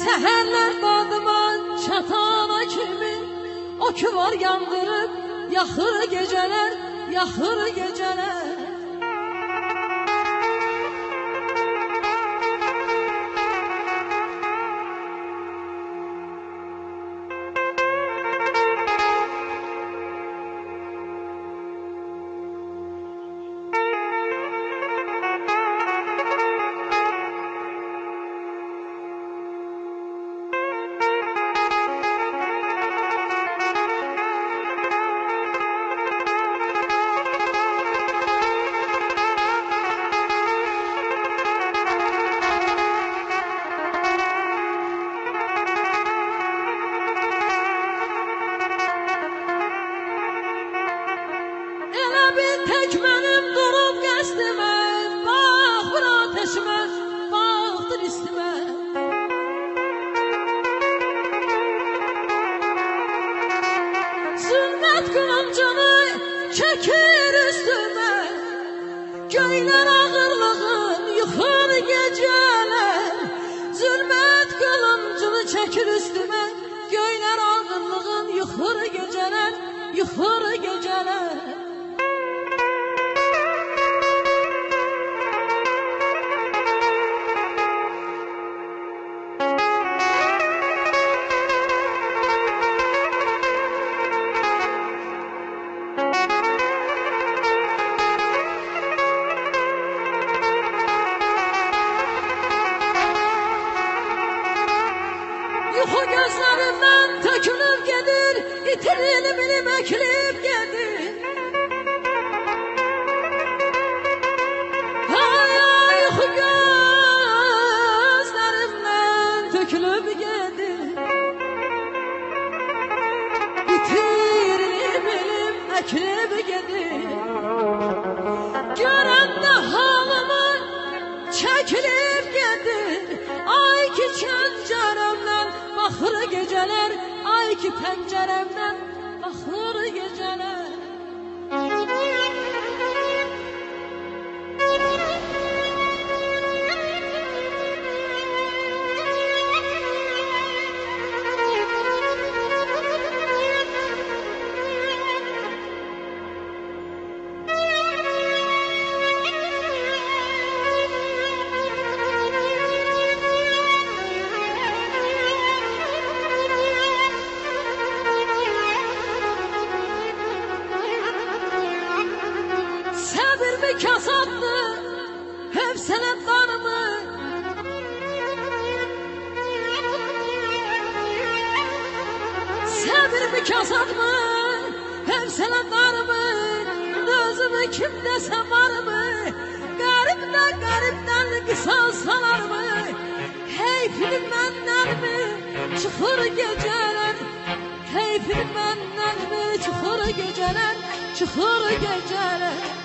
Səhərlər dadıma çatana kimi o ki var yandırıb yaxır gecələr, yaxır gecələr. Tek mənim durub qəsdimə, baxır ateşimə, baxdır istimə. Zülmət qılıncını çəkir üstümə, göylər ağırlığın yıxır gecələr. Zülmət qılıncını çəkir üstümə, göylər ağırlığın yıxır gecələr, yıxır gecələr. Yuxu gözlərimdən tökülüb gedir, itirilib ilim əkilib gedir. Ay, ay, yuxu gözlərimdən tökülüb gedir, itirilib ilim əkilib gedir. Görəndə halımı çəkilib gedir, ay ki çəncərəmdən baxır gecələr, ay ki pəncərəmdən baxır gecələr. Kasaddı hevsele darımı, sabır bir kasad mı, hevsele darımı, özümü kim desem var mı, garipten kısalsalar mı, heyfini benden mi çıkır geceler, heyfini benden mi çıkır geceler, çıkır geceler.